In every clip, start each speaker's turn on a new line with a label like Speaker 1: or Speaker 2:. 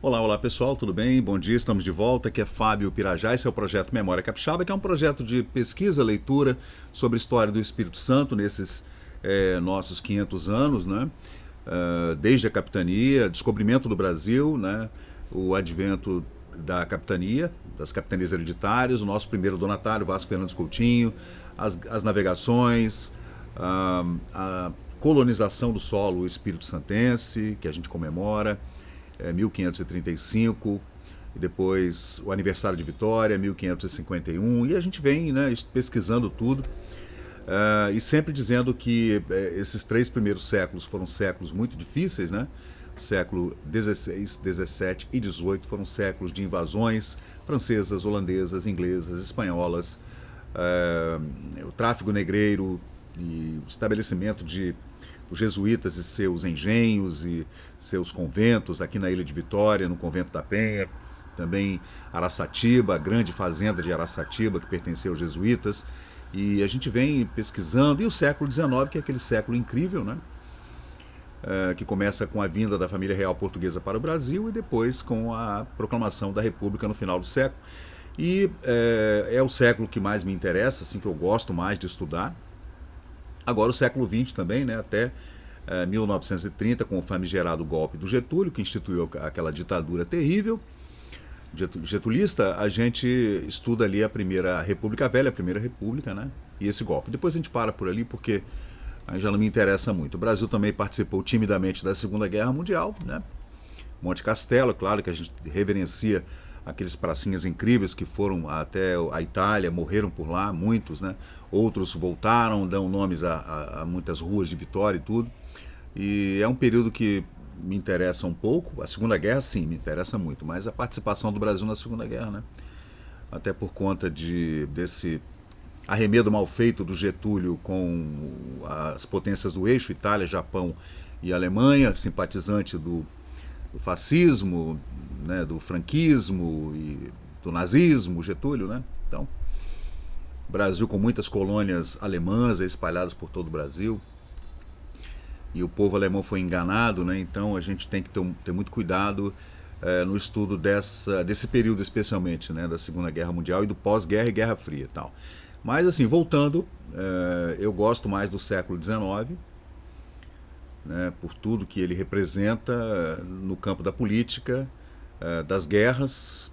Speaker 1: Olá, olá pessoal, tudo bem? Bom dia, estamos de volta. Aqui é Fábio Pirajá, esse é o projeto Memória Capixaba, que é um projeto de pesquisa, leitura sobre a história do Espírito Santo nesses nossos 500 anos, né? Desde a capitania, descobrimento do Brasil, né? O advento da capitania, das capitanias hereditárias, o nosso primeiro donatário, Vasco Fernandes Coutinho, as navegações, a colonização do solo espírito-santense, que a gente comemora, 1535, e depois o aniversário de Vitória, 1551, e a gente vem, né, pesquisando tudo, e sempre dizendo que esses três primeiros séculos foram séculos muito difíceis, né? Século XVI, XVII e XVIII foram séculos de invasões francesas, holandesas, inglesas, espanholas, o tráfico negreiro e o estabelecimento dos jesuítas e seus engenhos e seus conventos aqui na Ilha de Vitória, no Convento da Penha, também Araçatiba, a grande fazenda de Araçatiba que pertencia aos jesuítas, e a gente vem pesquisando, e o século XIX, que é aquele século incrível, né? Que começa com a vinda da família real portuguesa para o Brasil e depois com a proclamação da República no final do século. E é o século que mais me interessa, assim, que eu gosto mais de estudar. Agora o século XX também, né, até 1930, com o famigerado golpe do Getúlio, que instituiu aquela ditadura terrível, getulista. A gente estuda ali a primeira República Velha, a primeira República, né, e esse golpe. Depois a gente para por ali porque aí já não me interessa muito. O Brasil também participou timidamente da Segunda Guerra Mundial, né, Monte Castelo, claro que a gente reverencia aqueles pracinhas incríveis que foram até a Itália, morreram por lá, muitos, né? Outros voltaram, dão nomes a muitas ruas de Vitória e tudo. E é um período que me interessa um pouco. A Segunda Guerra, sim, me interessa muito, mas a participação do Brasil na Segunda Guerra, né? Até por conta desse arremedo mal feito do Getúlio com as potências do eixo, Itália, Japão e Alemanha, simpatizante do fascismo, né, do franquismo e do nazismo, Getúlio, né? Então, Brasil com muitas colônias alemãs espalhadas por todo o Brasil, e o povo alemão foi enganado, né? Então a gente tem que ter muito cuidado no estudo desse período, especialmente, né, da Segunda Guerra Mundial e do pós-guerra e Guerra Fria e tal. Mas assim, voltando, eu gosto mais do século XIX, né, por tudo que ele representa no campo da política, das guerras,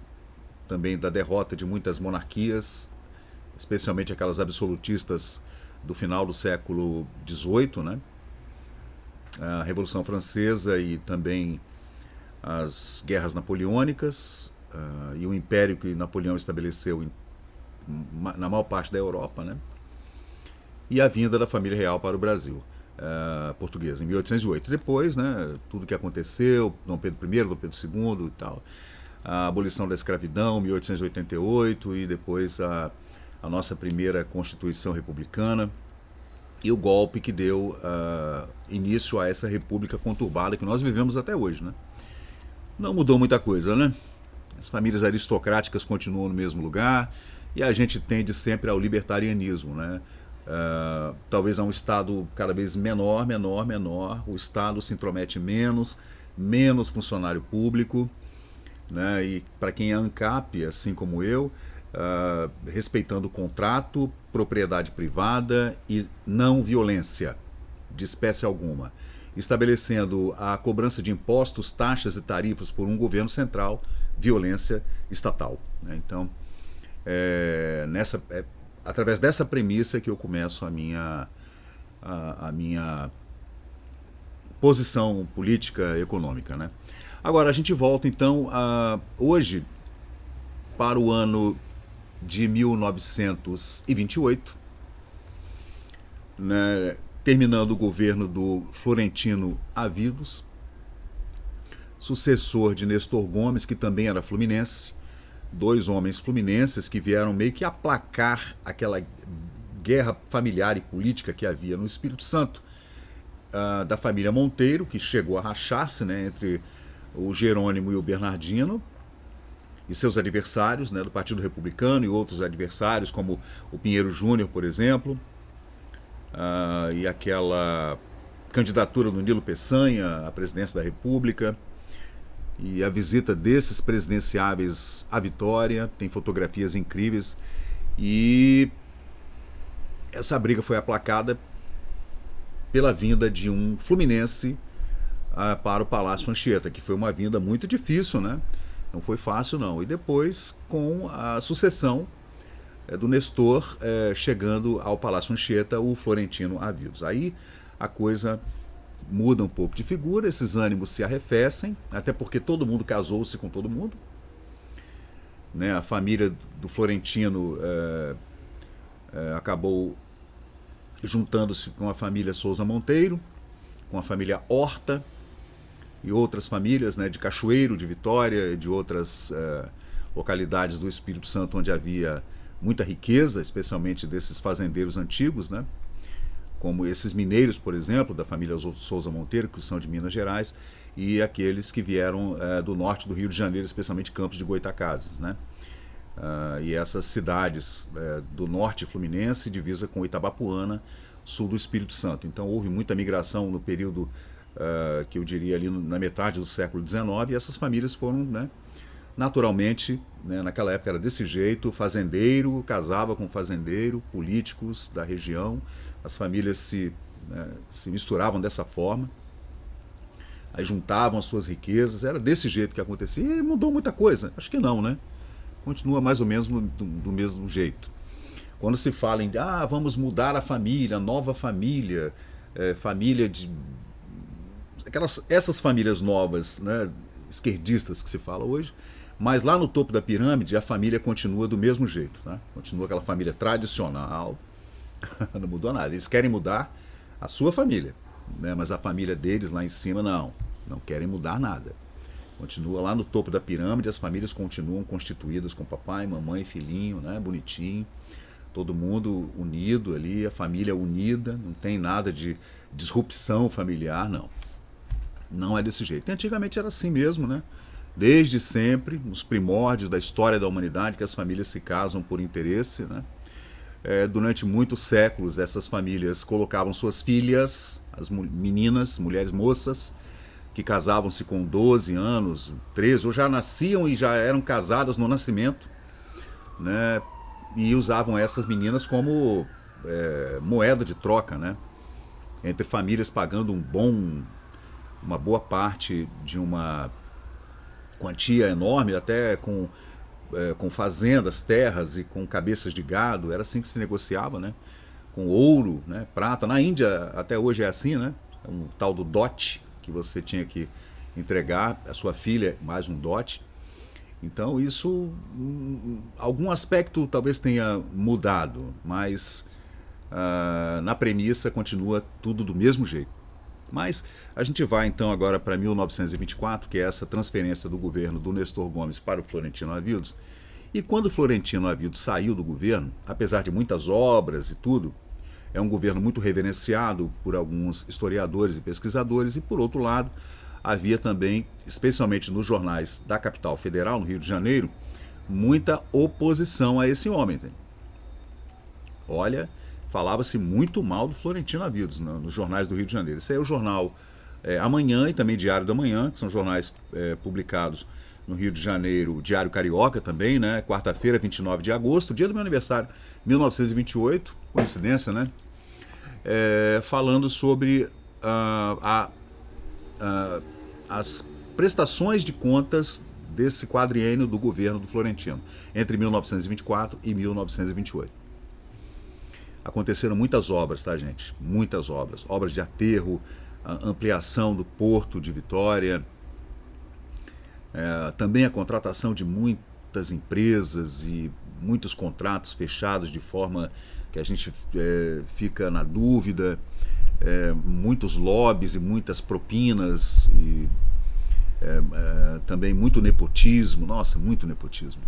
Speaker 1: também da derrota de muitas monarquias, especialmente aquelas absolutistas do final do século XVIII, né? A Revolução Francesa e também as guerras napoleônicas, e o império que Napoleão estabeleceu na maior parte da Europa, né? E a vinda da família real para o Brasil. Portuguesa, em 1808. Depois, né, tudo que aconteceu, Dom Pedro I, Dom Pedro II e tal, a abolição da escravidão, 1888, e depois a nossa primeira Constituição Republicana, e o golpe que deu início a essa república conturbada que nós vivemos até hoje, né? Não mudou muita coisa, né? As famílias aristocráticas continuam no mesmo lugar, e a gente tende sempre ao libertarianismo, né? Talvez a um Estado cada vez menor, o Estado se intromete menos funcionário público, né? E para quem é ANCAP, assim como eu, respeitando o contrato, propriedade privada e não violência de espécie alguma, estabelecendo a cobrança de impostos, taxas e tarifas por um governo central, violência estatal, né? Então, através dessa premissa que eu começo a minha posição política econômica, né? Agora, a gente volta então hoje para o ano de 1928, né, terminando o governo do Florentino Avidos, sucessor de Nestor Gomes, que também era fluminense, dois homens fluminenses que vieram meio que aplacar aquela guerra familiar e política que havia no Espírito Santo, da família Monteiro, que chegou a rachar-se, né, entre o Jerônimo e o Bernardino, e seus adversários, né, do Partido Republicano, e outros adversários, como o Pinheiro Júnior, por exemplo, e aquela candidatura do Nilo Peçanha à presidência da República, e a visita desses presidenciáveis à Vitória, tem fotografias incríveis, e essa briga foi aplacada pela vinda de um fluminense para o Palácio Anchieta, que foi uma vinda muito difícil, né? Não foi fácil, não. E depois, com a sucessão do Nestor chegando ao Palácio Anchieta, o Florentino Avildos. Aí a coisa muda um pouco de figura, esses ânimos se arrefecem, até porque todo mundo casou-se com todo mundo, né? A família do Florentino acabou juntando-se com a família Souza Monteiro, com a família Horta e outras famílias, né, de Cachoeiro, de Vitória, de outras localidades do Espírito Santo onde havia muita riqueza, especialmente desses fazendeiros antigos, né, como esses mineiros, por exemplo, da família Souza Monteiro, que são de Minas Gerais, e aqueles que vieram do norte do Rio de Janeiro, especialmente Campos de Goytacazes, né. E essas cidades do norte fluminense, divisa com Itabapuana, sul do Espírito Santo. Então houve muita migração no período que eu diria ali na metade do século XIX, e essas famílias foram, né, naturalmente, né, naquela época era desse jeito, fazendeiro casava com fazendeiro, políticos da região, as famílias se misturavam dessa forma, aí juntavam as suas riquezas, era desse jeito que acontecia, e mudou muita coisa? Acho que não, né? Continua mais ou menos do mesmo jeito. Quando se fala em vamos mudar a família, nova família, família de... essas famílias novas, né, esquerdistas que se fala hoje, mas lá no topo da pirâmide a família continua do mesmo jeito, né? Continua aquela família tradicional, não mudou nada. Eles querem mudar a sua família, né, mas a família deles lá em cima não querem mudar nada. Continua lá no topo da pirâmide, as famílias continuam constituídas com papai, mamãe, filhinho, né, bonitinho, todo mundo unido ali, a família unida, não tem nada de disrupção familiar, não. Não é desse jeito. E antigamente era assim mesmo, né? Desde sempre, nos primórdios da história da humanidade, que as famílias se casam por interesse, né? Durante muitos séculos, essas famílias colocavam suas filhas, as meninas, mulheres moças, que casavam-se com 12 anos, 13, ou já nasciam e já eram casadas no nascimento, né? E usavam essas meninas como moeda de troca, né? Entre famílias pagando uma boa parte de uma quantia enorme, até com fazendas, terras e com cabeças de gado, era assim que se negociava, né? Com ouro, né? Prata. Na Índia até hoje é assim, né? Um tal do dote, que você tinha que entregar a sua filha mais um dote. Então isso, algum aspecto talvez tenha mudado, mas na premissa continua tudo do mesmo jeito. Mas a gente vai então agora para 1924, que é essa transferência do governo do Nestor Gomes para o Florentino Avildos. E quando o Florentino Avildos saiu do governo, apesar de muitas obras e tudo, é um governo muito reverenciado por alguns historiadores e pesquisadores, e por outro lado, havia também, especialmente nos jornais da capital federal, no Rio de Janeiro, muita oposição a esse homem. Olha, falava-se muito mal do Florentino Avildos nos jornais do Rio de Janeiro. Esse é o jornal Amanhã e também Diário da Manhã, que são jornais publicados no Rio de Janeiro, Diário Carioca também, né? Quarta-feira, 29 de agosto, dia do meu aniversário, 1928, coincidência, né? Falando sobre as prestações de contas desse quadriênio do governo do Florentino, entre 1924 e 1928. Aconteceram muitas obras, tá, gente? Muitas obras. Obras de aterro, ampliação do porto de Vitória, também a contratação de muitas empresas e muitos contratos fechados de forma que a gente fica na dúvida, muitos lobbies e muitas propinas, e também muito nepotismo, nossa, muito nepotismo.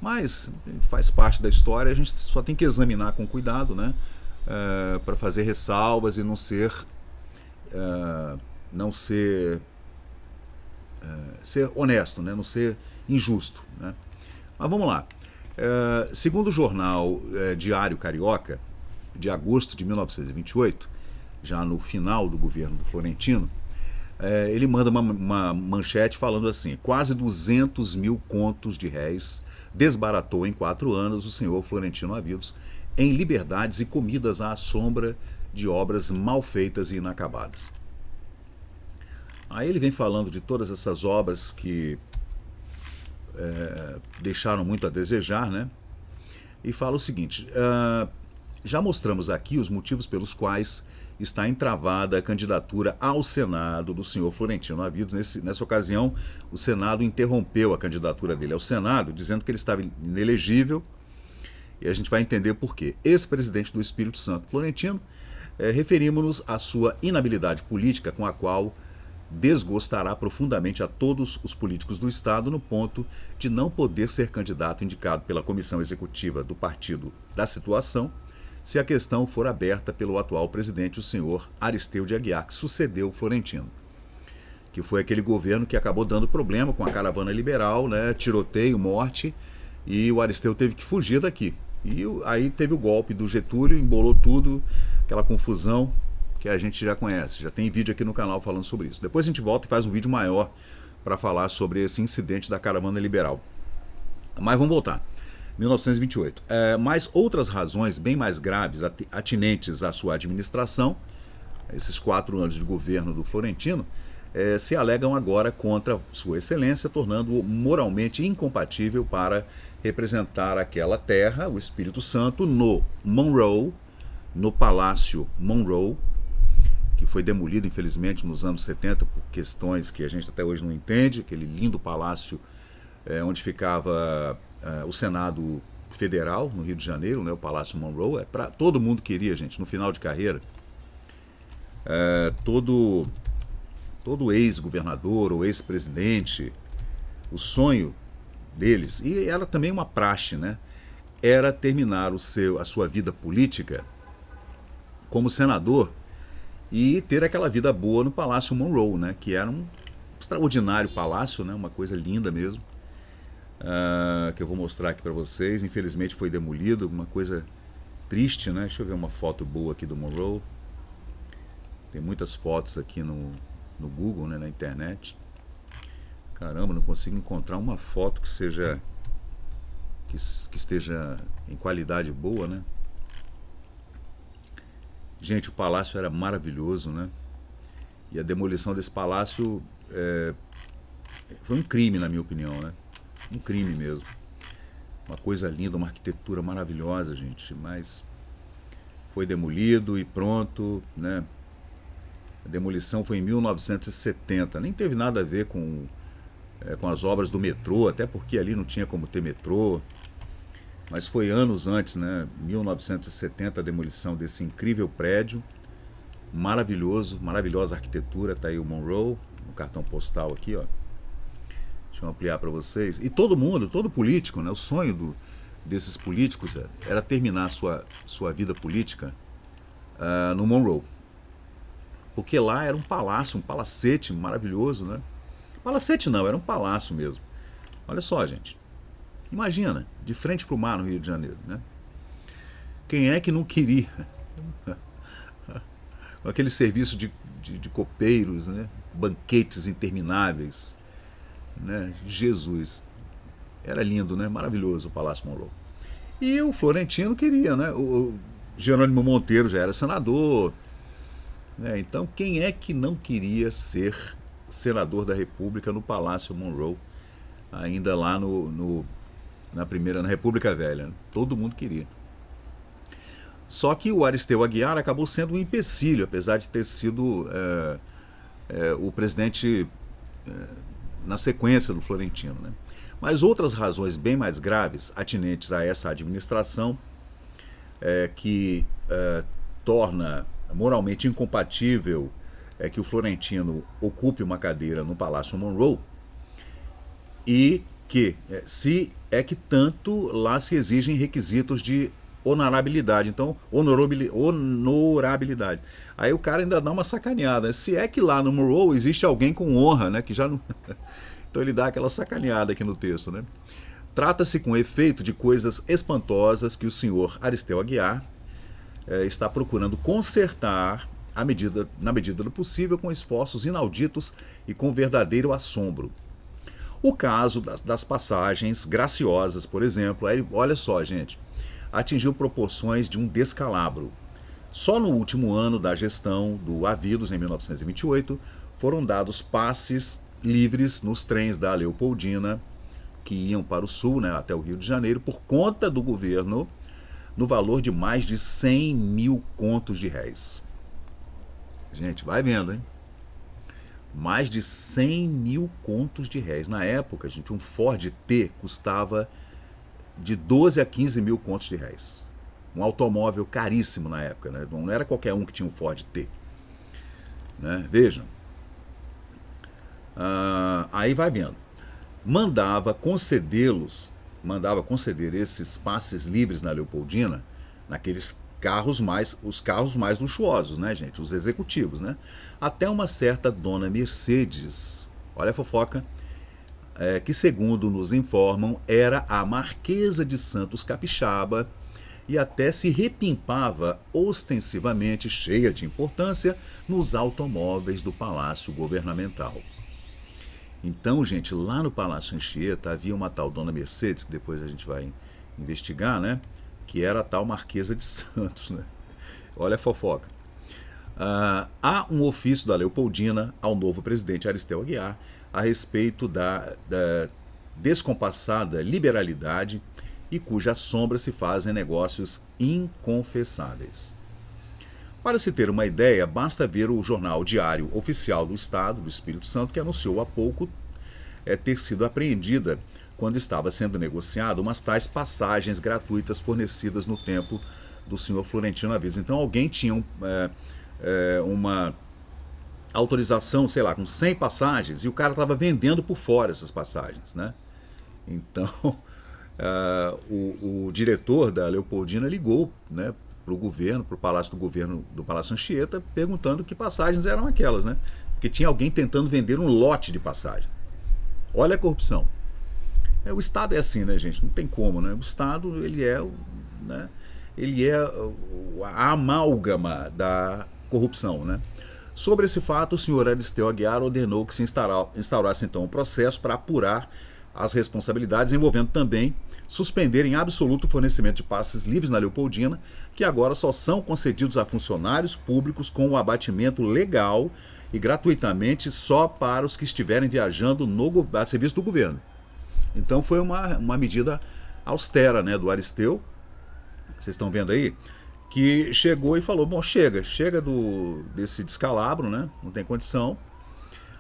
Speaker 1: Mas faz parte da história, a gente só tem que examinar com cuidado, né, para fazer ressalvas e não ser honesto, né, não ser injusto, né. Mas vamos lá. Segundo o jornal Diário Carioca, de agosto de 1928, já no final do governo do Florentino, ele manda uma manchete falando assim: quase 200 mil contos de réis desbaratou em 4 anos o senhor Florentino Avidos em liberdades e comidas à sombra de obras mal feitas e inacabadas. Aí ele vem falando de todas essas obras que deixaram muito a desejar, né? E fala o seguinte: já mostramos aqui os motivos pelos quais está entravada a candidatura ao Senado do senhor Florentino Avidos. Nessa ocasião, o Senado interrompeu a candidatura dele ao Senado, dizendo que ele estava inelegível, e a gente vai entender por quê. Ex-presidente do Espírito Santo Florentino, referimos-nos à sua inabilidade política, com a qual desgostará profundamente a todos os políticos do Estado, no ponto de não poder ser candidato indicado pela comissão executiva do partido da situação, se a questão for aberta pelo atual presidente, o senhor Aristeu de Aguiar, que sucedeu o Florentino, que foi aquele governo que acabou dando problema com a caravana liberal, né, tiroteio, morte, e o Aristeu teve que fugir daqui. E aí teve o golpe do Getúlio, embolou tudo, aquela confusão que a gente já conhece. Já tem vídeo aqui no canal falando sobre isso. Depois a gente volta e faz um vídeo maior para falar sobre esse incidente da caravana liberal. Mas vamos voltar. 1928. Mas outras razões bem mais graves atinentes à sua administração, esses 4 anos de governo do Florentino, se alegam agora contra Sua Excelência, tornando-o moralmente incompatível para representar aquela terra, o Espírito Santo, no Monroe, no Palácio Monroe, que foi demolido, infelizmente, nos anos 70 por questões que a gente até hoje não entende, aquele lindo palácio onde ficava o Senado Federal, no Rio de Janeiro, né, o Palácio Monroe. Todo mundo queria, gente, no final de carreira, todo ex-governador ou ex-presidente, o sonho deles, e era também uma praxe, né, era terminar a sua vida política como senador e ter aquela vida boa no Palácio Monroe, né, que era um extraordinário palácio, né, uma coisa linda mesmo, que eu vou mostrar aqui para vocês. Infelizmente foi demolido, uma coisa triste, né? Deixa eu ver uma foto boa aqui do Monroe. Tem muitas fotos aqui no Google, né, na internet. Caramba, não consigo encontrar uma foto que seja que esteja em qualidade boa, né? Gente, o palácio era maravilhoso, né? E a demolição desse palácio foi um crime, na minha opinião, né? Um crime mesmo. Uma coisa linda, uma arquitetura maravilhosa, gente. Mas foi demolido e pronto, né? A demolição foi em 1970. Nem teve nada a ver com as obras do metrô, até porque ali não tinha como ter metrô. Mas foi anos antes, né? 1970, a demolição desse incrível prédio. Maravilhoso, maravilhosa arquitetura. Tá aí o Monroe, no cartão postal aqui, ó. Deixa eu ampliar para vocês. E todo mundo, todo político, né? O sonho desses políticos era terminar sua vida política no Monroe. Porque lá era um palácio, um palacete maravilhoso, né? Palacete não, era um palácio mesmo. Olha só, gente. Imagina, de frente para o mar no Rio de Janeiro, né? Quem é que não queria? Aquele serviço de copeiros, né? Banquetes intermináveis, né? Jesus. Era lindo, né? Maravilhoso o Palácio Monroe. E o Florentino queria, né? O Jerônimo Monteiro já era senador, né? Então, quem é que não queria ser senador da República no Palácio Monroe, ainda lá na República Velha, né? Todo mundo queria. Só que o Aristeu Aguiar acabou sendo um empecilho, apesar de ter sido o presidente na sequência do Florentino, né? Mas outras razões bem mais graves atinentes a essa administração, que torna moralmente incompatível que o Florentino ocupe uma cadeira no Palácio Monroe, e que que tanto lá se exigem requisitos de honorabilidade. Então, honorabilidade. Aí o cara ainda dá uma sacaneada. Se é que lá no Monroe existe alguém com honra, né? Que já não... Então ele dá aquela sacaneada aqui no texto, né? Trata-se com efeito de coisas espantosas que o senhor Aristeu Aguiar está procurando consertar na medida do possível, com esforços inauditos e com verdadeiro assombro. O caso das passagens graciosas, por exemplo, olha só, gente, atingiu proporções de um descalabro. Só no último ano da gestão do Havidos, em 1928, foram dados passes livres nos trens da Leopoldina, que iam para o sul, né, até o Rio de Janeiro, por conta do governo, no valor de mais de 100 mil contos de réis. Gente, vai vendo, hein? Mais de 100 mil contos de réis. Na época, gente, um Ford T custava de 12 a 15 mil contos de réis. Um automóvel caríssimo na época, né? Não era qualquer um que tinha um Ford T. Né? Vejam. Aí vai vendo. Mandava conceder esses passes livres na Leopoldina, naqueles os carros mais luxuosos, né, gente? Os executivos, né? Até uma certa dona Mercedes, olha a fofoca, que segundo nos informam, era a Marquesa de Santos Capixaba e até se repimpava ostensivamente, cheia de importância, nos automóveis do Palácio Governamental. Então, gente, lá no Palácio Anchieta havia uma tal Dona Mercedes, que depois a gente vai investigar, né? Que era a tal Marquesa de Santos, né? Olha a fofoca. Há um ofício da Leopoldina ao novo presidente Aristeu Aguiar a respeito da descompassada liberalidade e cuja sombra se fazem negócios inconfessáveis. Para se ter uma ideia, basta ver o jornal Diário Oficial do Estado do Espírito Santo, que anunciou há pouco ter sido apreendida quando estava sendo negociado umas tais passagens gratuitas fornecidas no tempo do senhor Florentino Havidos. Então alguém tinha uma autorização, sei lá, com 100 passagens e o cara estava vendendo por fora essas passagens, né? Então o diretor da Leopoldina ligou, né, para o governo, para o Palácio do Governo do Palácio Anchieta, perguntando que passagens eram aquelas, né? Porque tinha alguém tentando vender um lote de passagem. Olha a corrupção. O Estado é assim, né, gente? Não tem como, né? O Estado, ele é a amálgama da corrupção, né? Sobre esse fato, o senhor Aristeu Aguiar ordenou que se instaurasse então um processo para apurar as responsabilidades, envolvendo também suspender em absoluto o fornecimento de passes livres na Leopoldina, que agora só são concedidos a funcionários públicos com o abatimento legal e gratuitamente só para os que estiverem viajando a serviço do governo. Então foi uma medida austera, né, do Aristeu, vocês estão vendo aí, que chegou e falou, bom, chega desse descalabro, né, não tem condição,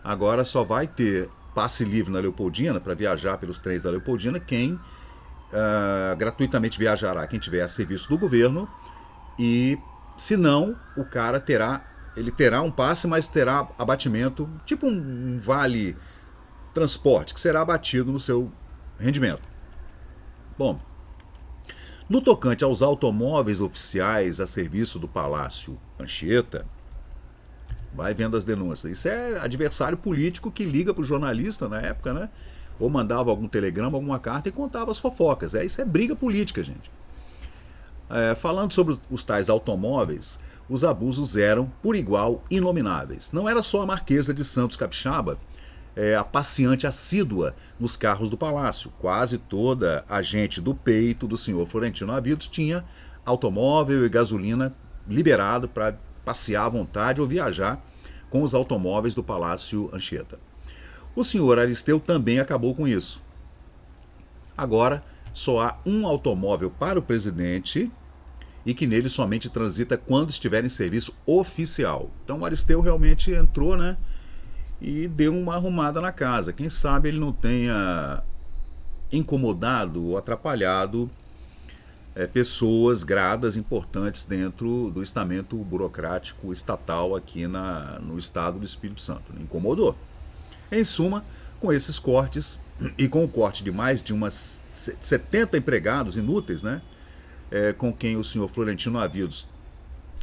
Speaker 1: agora só vai ter passe livre na Leopoldina, para viajar pelos trens da Leopoldina, quem gratuitamente viajará, quem tiver a serviço do governo, e se não, o cara terá um passe, mas terá abatimento, tipo um vale transporte, que será abatido no seu rendimento. Bom, no tocante aos automóveis oficiais a serviço do Palácio Anchieta, vai vendo as denúncias. Isso é adversário político que liga para o jornalista na época, né? Ou mandava algum telegrama, alguma carta e contava as fofocas. Isso é briga política, gente. Falando sobre os tais automóveis, os abusos eram, por igual, inomináveis. Não era só a Marquesa de Santos Capixaba, a passeante assídua nos carros do palácio. Quase toda a gente do peito do senhor Florentino Havidos tinha automóvel e gasolina liberado para passear à vontade ou viajar com os automóveis do Palácio Anchieta. O senhor Aristeu também acabou com isso. Agora, só há um automóvel para o presidente e que nele somente transita quando estiver em serviço oficial. Então o Aristeu realmente entrou, né, e deu uma arrumada na casa. Quem sabe ele não tenha incomodado ou atrapalhado pessoas gradas importantes dentro do estamento burocrático estatal aqui no estado do Espírito Santo. Incomodou. Em suma, com esses cortes e com o corte de mais de umas 70 empregados inúteis, né, com quem o senhor Florentino Havidos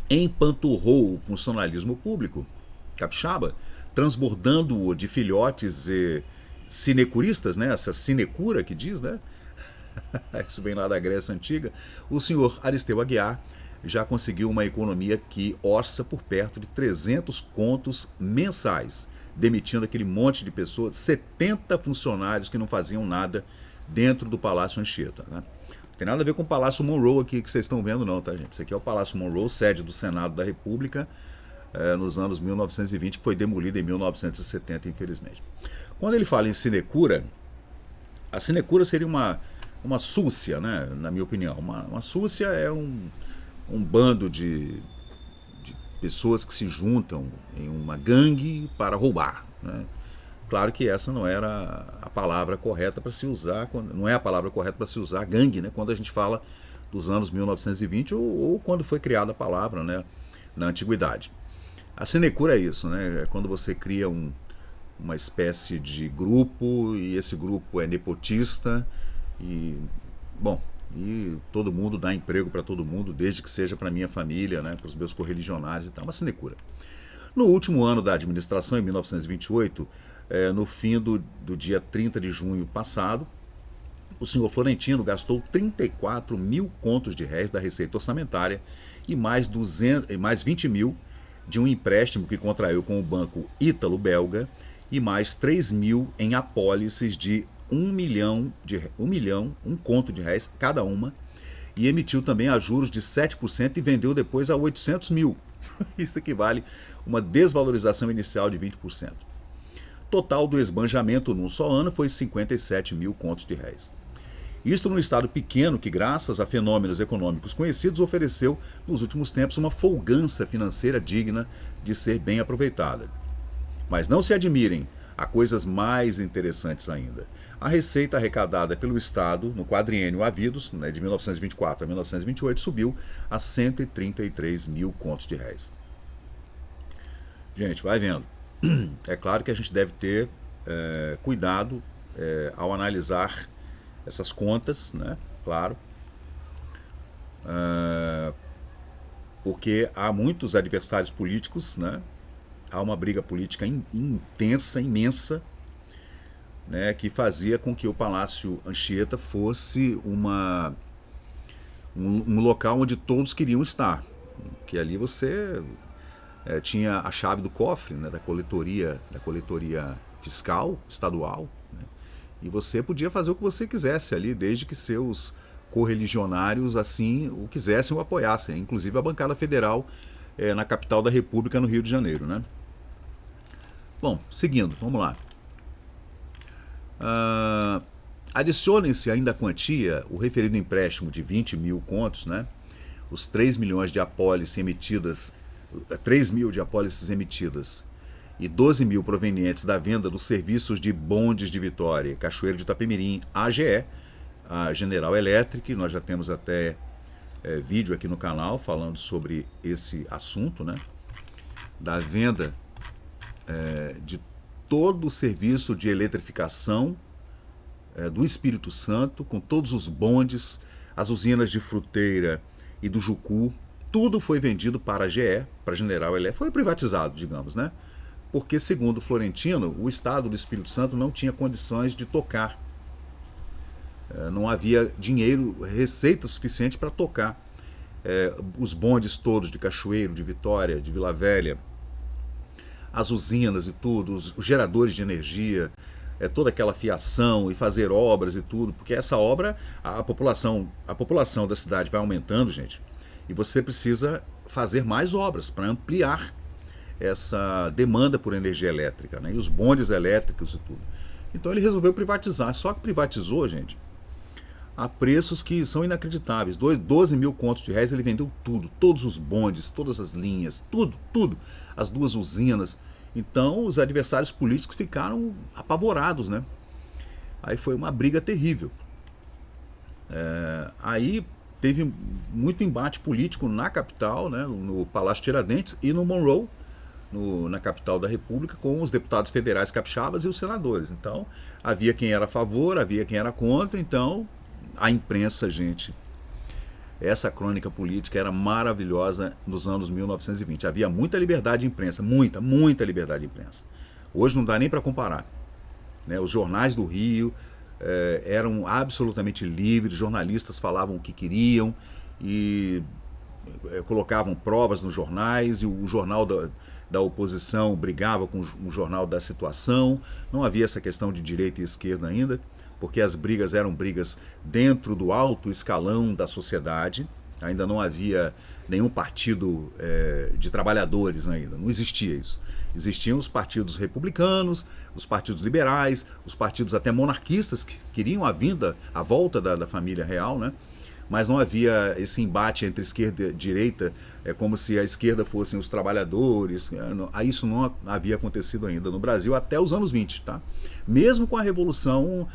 Speaker 1: empanturrou o funcionalismo público capixaba, transbordando-o de filhotes sinecuristas, né, essa sinecura que diz, né? Isso vem lá da Grécia Antiga. O senhor Aristeu Aguiar já conseguiu uma economia que orça por perto de 300 contos mensais, demitindo aquele monte de pessoas, 70 funcionários que não faziam nada dentro do Palácio Anchieta. Né? Não tem nada a ver com o Palácio Monroe aqui que vocês estão vendo não, tá gente? Isso aqui é o Palácio Monroe, sede do Senado da República, nos anos 1920, que foi demolido em 1970, infelizmente. Quando ele fala em sinecura, a sinecura seria uma súcia, né, na minha opinião. Uma súcia é um bando de pessoas que se juntam em uma gangue para roubar. Né? Claro que essa não era a palavra correta para se usar, não é a palavra correta para se usar gangue, né, quando a gente fala dos anos 1920 ou quando foi criada a palavra, né, na antiguidade. A sinecura é isso, né, é quando você cria uma espécie de grupo e esse grupo é nepotista e, bom, e todo mundo dá emprego para todo mundo, desde que seja para minha família, né, para os meus correligionários, então é uma sinecura. No último ano da administração, em 1928, no fim do dia 30 de junho passado, o senhor Florentino gastou 34 mil contos de réis da receita orçamentária e mais 20 mil de um empréstimo que contraiu com o banco ítalo-belga e mais 3 mil em apólices de um conto de réis cada uma, e emitiu também a juros de 7% e vendeu depois a 800 mil. Isso equivale a uma desvalorização inicial de 20%. Total do esbanjamento num só ano foi 57 mil contos de réis. Isto num estado pequeno que, graças a fenômenos econômicos conhecidos, ofereceu, nos últimos tempos, uma folgança financeira digna de ser bem aproveitada. Mas não se admirem, há coisas mais interessantes ainda. A receita arrecadada pelo Estado no quadriênio havidos, né, de 1924 a 1928, subiu a 133 mil contos de réis. Gente, vai vendo. É claro que a gente deve ter cuidado ao analisar essas contas, né? Claro, porque há muitos adversários políticos, né? Há uma briga política intensa, imensa, né? Que fazia com que o Palácio Anchieta fosse um local onde todos queriam estar, que ali você tinha a chave do cofre, né? da coletoria fiscal estadual, né? E você podia fazer o que você quisesse ali, desde que seus correligionários assim o quisessem ou apoiassem, inclusive a bancada federal na capital da República, no Rio de Janeiro, né? Bom, seguindo, vamos lá. Adicionem-se ainda a quantia, o referido empréstimo de 20 mil contos, né? Os 3 milhões de apólices emitidas, 3 mil de apólices emitidas e 12 mil provenientes da venda dos serviços de bondes de Vitória, Cachoeiro de Itapemirim, AGE, a General Electric. Nós já temos até vídeo aqui no canal falando sobre esse assunto, né? Da venda de todo o serviço de eletrificação do Espírito Santo, com todos os bondes, as usinas de Fruteira e do Jucu, tudo foi vendido para a GE, para a General Electric, foi privatizado, digamos, né? Porque, segundo Florentino, o Estado do Espírito Santo não tinha condições de tocar. Não havia dinheiro, receita suficiente para tocar os bondes todos de Cachoeiro, de Vitória, de Vila Velha, as usinas e tudo, os geradores de energia, toda aquela fiação e fazer obras e tudo, porque essa obra, a população da cidade vai aumentando, gente, e você precisa fazer mais obras para ampliar essa demanda por energia elétrica, né? E os bondes elétricos e tudo. Então ele resolveu privatizar, só que privatizou, gente, a preços que são inacreditáveis. 12 mil contos de réis ele vendeu tudo, todos os bondes, todas as linhas, tudo, as duas usinas. Então os adversários políticos ficaram apavorados, né? Aí foi uma briga terrível. Aí teve muito embate político na capital, né? No Palácio Tiradentes e no Monroe, na capital da República, com os deputados federais capixabas e os senadores. Então havia quem era a favor, havia quem era contra. Então a imprensa, gente, essa crônica política era maravilhosa nos anos 1920. Havia muita liberdade de imprensa, muita liberdade de imprensa. Hoje não dá nem para comparar, né? Os jornais do Rio eram absolutamente livres, jornalistas falavam o que queriam e colocavam provas nos jornais e o jornal da oposição brigava com o jornal da situação. Não havia essa questão de direita e esquerda ainda, porque as brigas eram brigas dentro do alto escalão da sociedade. Ainda não havia nenhum partido de trabalhadores ainda, não existia isso. Existiam os partidos republicanos, os partidos liberais, os partidos até monarquistas que queriam a volta da família real, né? Mas não havia esse embate entre esquerda e direita, como se a esquerda fossem os trabalhadores. Isso não havia acontecido ainda no Brasil até os anos 20, tá? Mesmo com a Revolução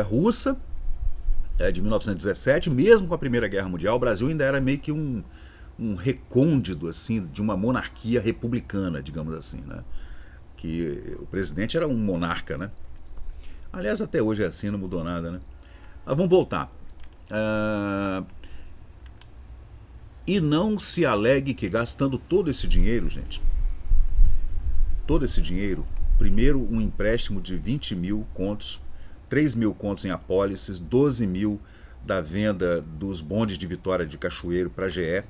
Speaker 1: Russa de 1917, mesmo com a Primeira Guerra Mundial, o Brasil ainda era meio que um recôndito assim, de uma monarquia republicana, digamos assim, né? Que o presidente era um monarca, né? Aliás, até hoje é assim, não mudou nada, né? Mas vamos voltar. E não se alegue que gastando todo esse dinheiro, gente, todo esse dinheiro, primeiro um empréstimo de 20 mil contos, 3 mil contos em apólices, 12 mil da venda dos bondes de Vitória de Cachoeiro para a GE,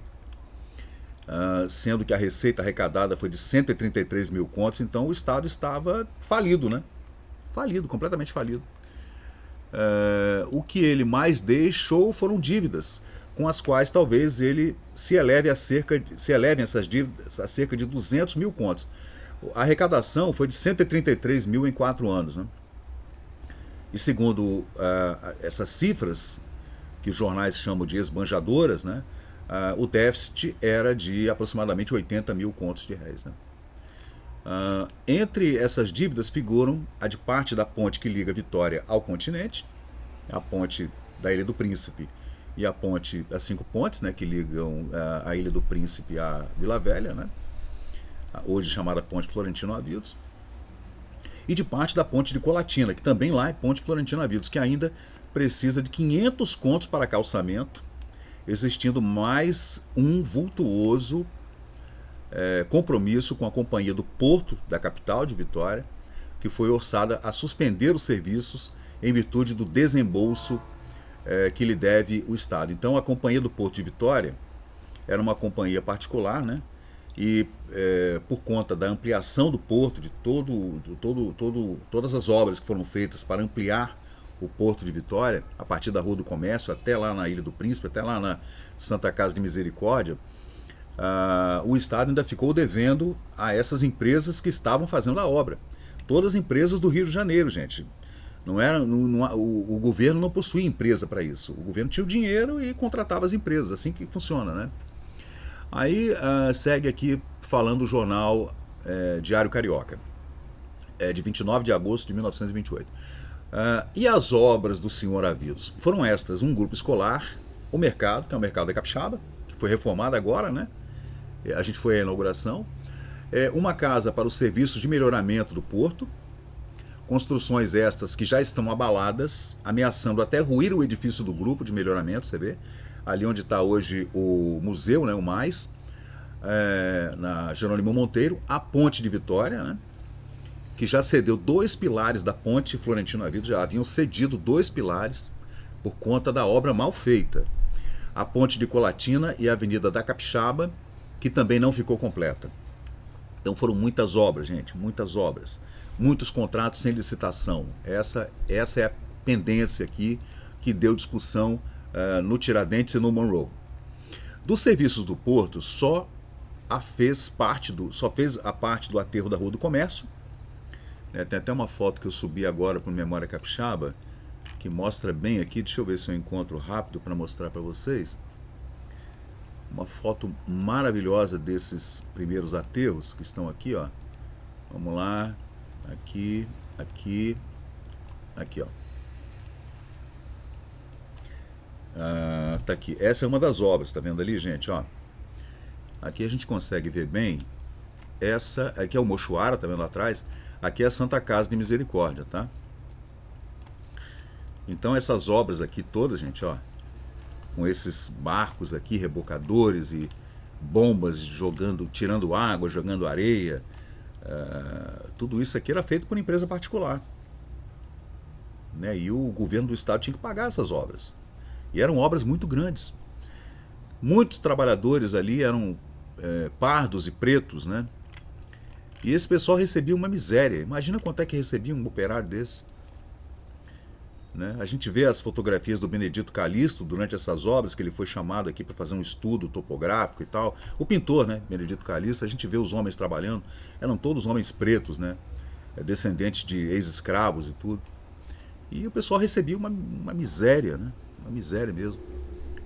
Speaker 1: sendo que a receita arrecadada foi de 133 mil contos, então o Estado estava falido, né? Falido, completamente falido. O que ele mais deixou foram dívidas, com as quais talvez ele se elevem essas dívidas a cerca de 200 mil contos. A arrecadação foi de 133 mil em 4 anos, né? E segundo essas cifras, que os jornais chamam de esbanjadoras, né? O déficit era de aproximadamente 80 mil contos de réis, né? Entre essas dívidas figuram a de parte da ponte que liga Vitória ao continente, a ponte da Ilha do Príncipe e a ponte, as 5 pontes, né, que ligam a Ilha do Príncipe à Vila Velha, né, hoje chamada Ponte Florentino Avidos, e de parte da ponte de Colatina, que também lá é Ponte Florentino Avidos, que ainda precisa de 500 contos para calçamento, existindo mais um vultuoso compromisso com a Companhia do Porto da capital de Vitória, que foi orçada a suspender os serviços em virtude do desembolso que lhe deve o Estado. Então a Companhia do Porto de Vitória era uma companhia particular, né? E por conta da ampliação do porto, de todas as obras que foram feitas para ampliar o Porto de Vitória, a partir da Rua do Comércio até lá na Ilha do Príncipe, até lá na Santa Casa de Misericórdia, o Estado ainda ficou devendo a essas empresas que estavam fazendo a obra. Todas as empresas do Rio de Janeiro, gente. O governo não possuía empresa para isso. O governo tinha o dinheiro e contratava as empresas, assim que funciona, né? Aí segue aqui falando o jornal Diário Carioca, de 29 de agosto de 1928. E as obras do senhor Avidos? Foram estas: um grupo escolar, o mercado, que é o Mercado da Capixaba, que foi reformado agora, né? A gente foi à inauguração. Uma casa para os serviços de melhoramento do porto, construções estas que já estão abaladas, ameaçando até ruir o edifício do grupo de melhoramento, você vê, ali onde está hoje o museu, né, o MAIS, na Jerônimo Monteiro, a Ponte de Vitória, né, que já cedeu 2 pilares da Ponte Florentino Avidos, já haviam cedido 2 pilares por conta da obra mal feita. A Ponte de Colatina e a Avenida da Capixaba, que também não ficou completa. Então foram muitas obras, gente, muitas obras. Muitos contratos sem licitação. Essa é a pendência aqui que deu discussão no Tiradentes e no Monroe. Dos serviços do porto, só fez a parte do aterro da Rua do Comércio. Tem até uma foto que eu subi agora para o Memória Capixaba, que mostra bem aqui, deixa eu ver se eu encontro rápido para mostrar para vocês. Uma foto maravilhosa desses primeiros aterros que estão aqui, ó. Vamos lá. Aqui, ó. Tá aqui. Essa é uma das obras, tá vendo ali, gente? Ó. Aqui a gente consegue ver bem. Essa aqui é o Mochuara, tá vendo lá atrás? Aqui é a Santa Casa de Misericórdia, tá? Então essas obras aqui todas, gente, ó, com esses barcos aqui, rebocadores e bombas tirando água, jogando areia, tudo isso aqui era feito por empresa particular, né? E o governo do estado tinha que pagar essas obras. E eram obras muito grandes. Muitos trabalhadores ali eram pardos e pretos, né? E esse pessoal recebia uma miséria. Imagina quanto é que recebia um operário desse. Né? A gente vê as fotografias do Benedito Calixto durante essas obras, que ele foi chamado aqui para fazer um estudo topográfico e tal. O pintor, né, Benedito Calixto, a gente vê os homens trabalhando, eram todos homens pretos, né, descendentes de ex-escravos e tudo. E o pessoal recebia uma miséria, né, uma miséria mesmo.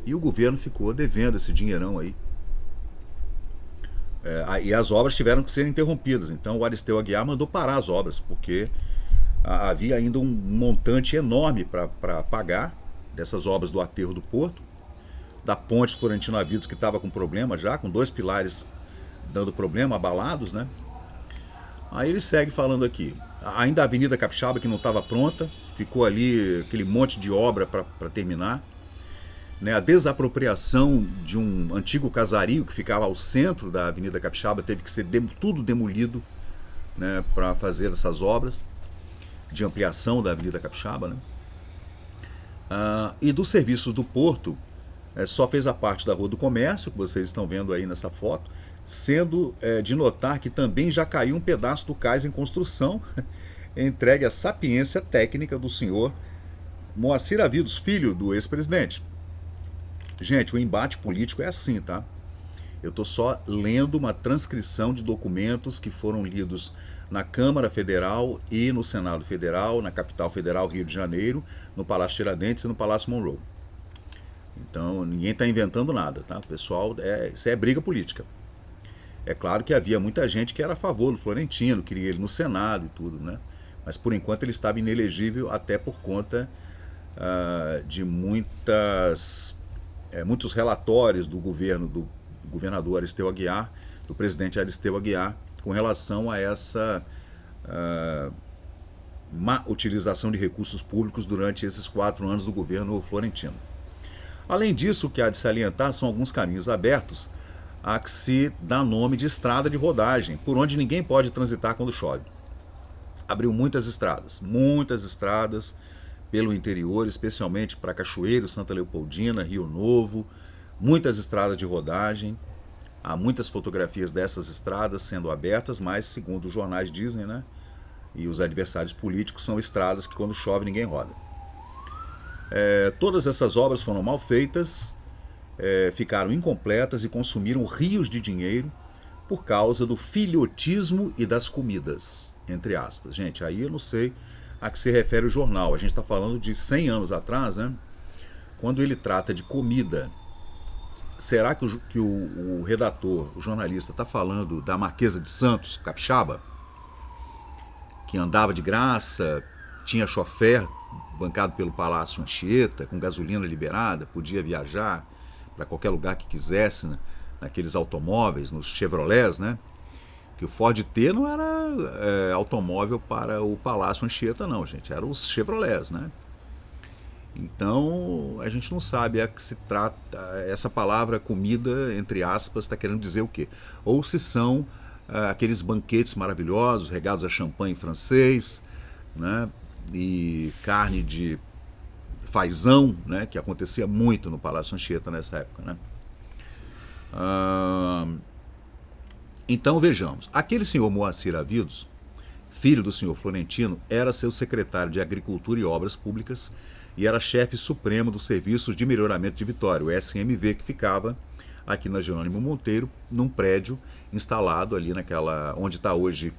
Speaker 1: E o governo ficou devendo esse dinheirão aí. E as obras tiveram que ser interrompidas. Então o Aristeu Aguiar mandou parar as obras, porque havia ainda um montante enorme para pagar dessas obras do aterro do porto, da ponte Florentino Avidos, que estava com problema já, com 2 pilares dando problema, abalados, né? Aí ele segue falando aqui. Ainda a Avenida Capixaba, que não estava pronta, ficou ali aquele monte de obra para terminar. Né? A desapropriação de um antigo casario que ficava ao centro da Avenida Capixaba teve que ser tudo demolido, né, para fazer essas obras de ampliação da Avenida Capixaba, né? E dos serviços do porto, só fez a parte da Rua do Comércio, que vocês estão vendo aí nessa foto, sendo de notar que também já caiu um pedaço do cais em construção, entregue à sapiência técnica do senhor Moacir Avidos, filho do ex-presidente. Gente, o embate político é assim, tá? Eu estou só lendo uma transcrição de documentos que foram lidos na Câmara Federal e no Senado Federal, na capital federal, Rio de Janeiro, no Palácio Tiradentes e no Palácio Monroe. Então, ninguém está inventando nada, tá? O pessoal, isso é briga política. É claro que havia muita gente que era a favor do Florentino, queria ele no Senado e tudo, né? Mas, por enquanto, ele estava inelegível até por conta de muitos relatórios do governo do governador Aristeu Aguiar, do presidente Aristeu Aguiar, com relação a essa má utilização de recursos públicos durante esses 4 anos do governo florentino. Além disso, o que há de salientar são alguns caminhos abertos a que se dá nome de estrada de rodagem, por onde ninguém pode transitar quando chove. Abriu muitas estradas pelo interior, especialmente para Cachoeiro, Santa Leopoldina, Rio Novo, muitas estradas de rodagem. Há muitas fotografias dessas estradas sendo abertas, mas, segundo os jornais dizem, né, e os adversários políticos, são estradas que quando chove ninguém roda. Todas essas obras foram mal feitas, ficaram incompletas e consumiram rios de dinheiro por causa do filhotismo e das comidas, entre aspas. Gente, aí eu não sei a que se refere o jornal. A gente está falando de 100 anos atrás, né? Quando ele trata de comida, será que o redator, o jornalista, está falando da Marquesa de Santos, capixaba, que andava de graça, tinha chofer bancado pelo Palácio Anchieta, com gasolina liberada, podia viajar para qualquer lugar que quisesse, né? Naqueles automóveis, nos Chevrolets, né? Que o Ford T não era automóvel para o Palácio Anchieta, não, gente. Eram os Chevrolets, né? Então, a gente não sabe a que se trata. Essa palavra comida, entre aspas, está querendo dizer o quê? Ou se são aqueles banquetes maravilhosos, regados a champanhe francês, né? E carne de fazão, né? Que acontecia muito no Palácio Anchieta nessa época, né? Então vejamos, aquele senhor Moacir Avidos, filho do senhor Florentino, era seu secretário de Agricultura e Obras Públicas e era chefe supremo dos Serviços de Melhoramento de Vitória, o SMV, que ficava aqui na Jerônimo Monteiro, num prédio instalado ali naquela, onde está hoje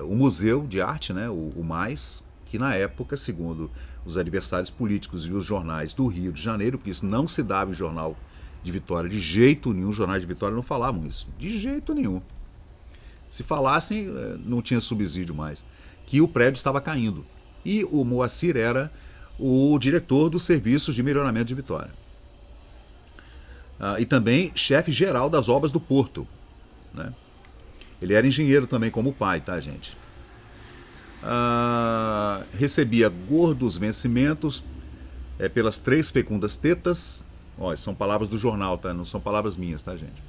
Speaker 1: o Museu de Arte, né, o MAIS, que na época, segundo os adversários políticos e os jornais do Rio de Janeiro, porque isso não se dava em jornal de Vitória de jeito nenhum, os jornais de Vitória não falavam isso, de jeito nenhum. Se falassem, não tinha subsídio mais, que o prédio estava caindo. E o Moacir era o diretor dos Serviços de Melhoramento de Vitória. E também chefe geral das obras do Porto, né? Ele era engenheiro também, como o pai, tá, gente? Recebia gordos vencimentos pelas 3 fecundas tetas. Ó, são palavras do jornal, tá? Não são palavras minhas, tá, gente?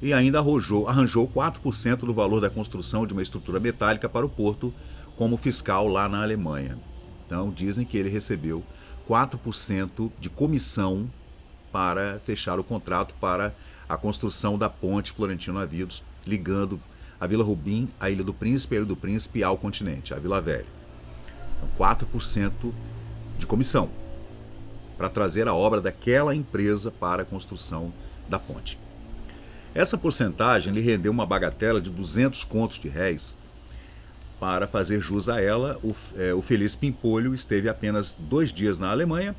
Speaker 1: E ainda arranjou 4% do valor da construção de uma estrutura metálica para o porto como fiscal lá na Alemanha. Então dizem que ele recebeu 4% de comissão para fechar o contrato para a construção da ponte Florentino Avidos, ligando a Vila Rubim, a Ilha do Príncipe ao continente, a Vila Velha. Então, 4% de comissão para trazer a obra daquela empresa para a construção da ponte. Essa porcentagem lhe rendeu uma bagatela de 200 contos de réis. Para fazer jus a ela, o Feliz Pimpolho esteve apenas 2 dias na Alemanha,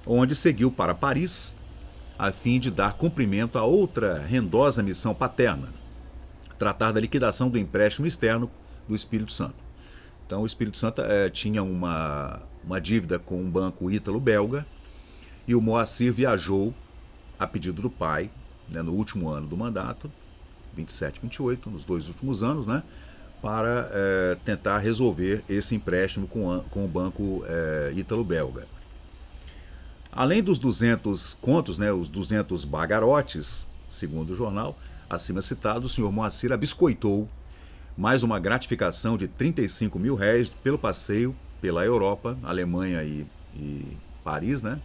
Speaker 1: onde seguiu para Paris, a fim de dar cumprimento a outra rendosa missão paterna, tratar da liquidação do empréstimo externo do Espírito Santo. Então, o Espírito Santo tinha uma dívida com um banco ítalo-belga, e o Moacir viajou, a pedido do pai, né, no último ano do mandato, 27, 28, nos 2 últimos anos, né, para tentar resolver esse empréstimo com o banco ítalo-belga. Além dos 200 contos, né, os 200 bagarotes, segundo o jornal acima citado, o senhor Moacir abiscoitou mais uma gratificação de 35 mil réis pelo passeio pela Europa, Alemanha e Paris, né,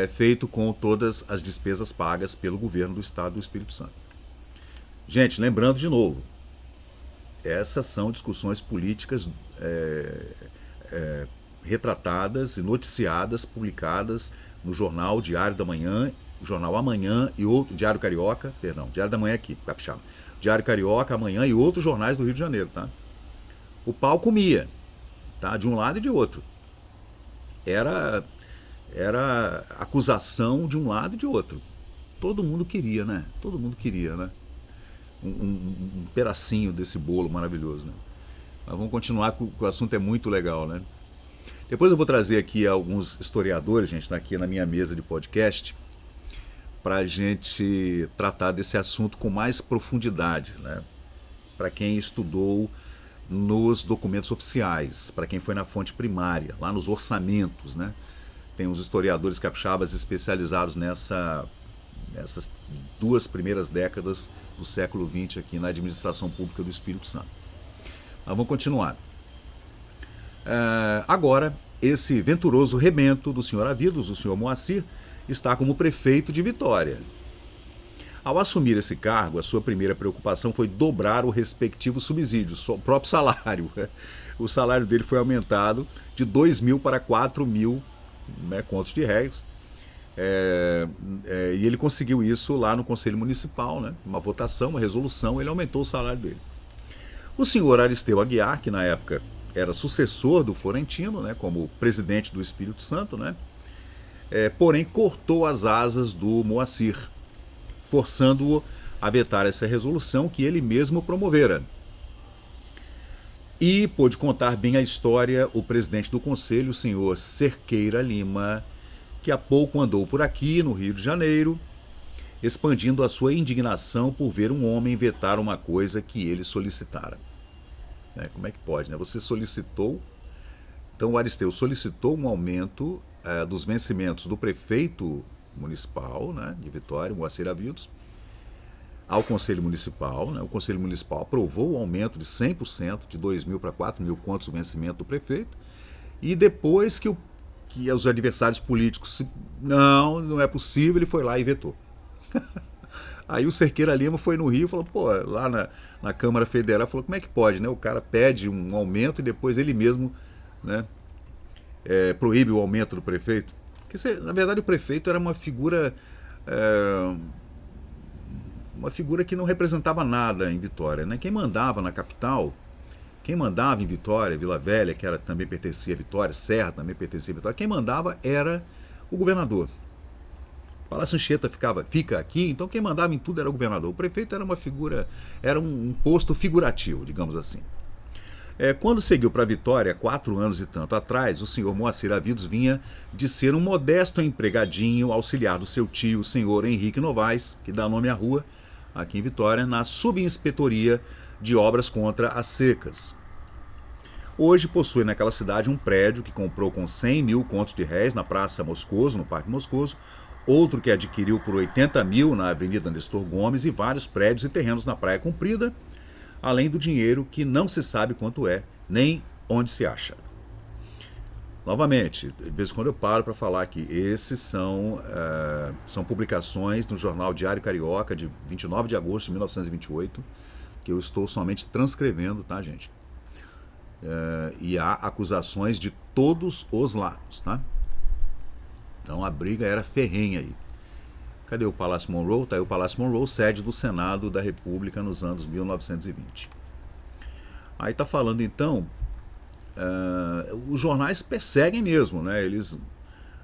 Speaker 1: feito com todas as despesas pagas pelo governo do Estado do Espírito Santo. Gente, lembrando de novo, essas são discussões políticas retratadas e noticiadas, publicadas no jornal Diário da Manhã, jornal Amanhã e outro, Diário Carioca, perdão, Diário da Manhã aqui, capixaba, Diário Carioca, Amanhã e outros jornais do Rio de Janeiro, tá? O pau comia, tá? De um lado e de outro. Era acusação de um lado e de outro. Todo mundo queria, né? Todo mundo queria, né? Um pedacinho desse bolo maravilhoso, né? Mas vamos continuar, que o assunto é muito legal, né? Depois eu vou trazer aqui alguns historiadores, gente, aqui na minha mesa de podcast, para a gente tratar desse assunto com mais profundidade, né? Para quem estudou nos documentos oficiais, para quem foi na fonte primária, lá nos orçamentos, né? Tem uns historiadores capixabas especializados nessas 2 primeiras décadas do século XX aqui na administração pública do Espírito Santo. Mas vamos continuar. Agora, esse venturoso rebento do senhor Avidos, o senhor Moacir, está como prefeito de Vitória. Ao assumir esse cargo, a sua primeira preocupação foi dobrar o respectivo subsídio, o próprio salário. O salário dele foi aumentado de 2 mil para 4 mil, né, contos de réis. E ele conseguiu isso lá no Conselho Municipal, né, uma votação, uma resolução, ele aumentou o salário dele. O senhor Aristeu Aguiar, que na época era sucessor do Florentino, né, como presidente do Espírito Santo, né, porém cortou as asas do Moacir, forçando-o a vetar essa resolução que ele mesmo promovera. E pôde contar bem a história o presidente do conselho, o senhor Cerqueira Lima, que há pouco andou por aqui, no Rio de Janeiro, expandindo a sua indignação por ver um homem vetar uma coisa que ele solicitara. Como é que pode, né? Você solicitou, então o Aristeu solicitou um aumento dos vencimentos do prefeito municipal, né, de Vitória, Moacir Avidos, ao Conselho Municipal, né? O Conselho Municipal aprovou o aumento de 100%, de 2 mil para 4 mil contos o vencimento do prefeito, e depois que os adversários políticos, não é possível, ele foi lá e vetou. Aí o Cerqueira Lima foi no Rio e falou, lá na Câmara Federal, falou, como é que pode, né? O cara pede um aumento e depois ele mesmo, né, proíbe o aumento do prefeito. Porque, na verdade, o prefeito era uma figura que não representava nada em Vitória, né? Quem mandava na capital, quem mandava em Vitória, Vila Velha, que também pertencia a Vitória, Serra também pertencia a Vitória, quem mandava era o governador. O Palácio Anchieta fica aqui, então quem mandava em tudo era o governador. O prefeito era uma figura, era um posto figurativo, digamos assim. Quando seguiu para Vitória, 4 anos e tanto atrás, o senhor Moacir Avidos vinha de ser um modesto empregadinho, auxiliar do seu tio, o senhor Henrique Novaes, que dá nome à rua, aqui em Vitória, na subinspetoria de obras contra as secas. Hoje possui naquela cidade um prédio que comprou com 100 mil contos de réis na Praça Moscoso, no Parque Moscoso, outro que adquiriu por 80 mil na Avenida Nestor Gomes e vários prédios e terrenos na Praia Comprida, além do dinheiro que não se sabe quanto é, nem onde se acha. Novamente, de vez em quando eu paro para falar que esses são publicações no jornal Diário Carioca de 29 de agosto de 1928, que eu estou somente transcrevendo, tá, gente? E há acusações de todos os lados, tá? Então a briga era ferrenha aí. Cadê o Palácio Monroe? Tá aí o Palácio Monroe, sede do Senado da República nos anos 1920. Aí tá falando então, os jornais perseguem mesmo, né? Eles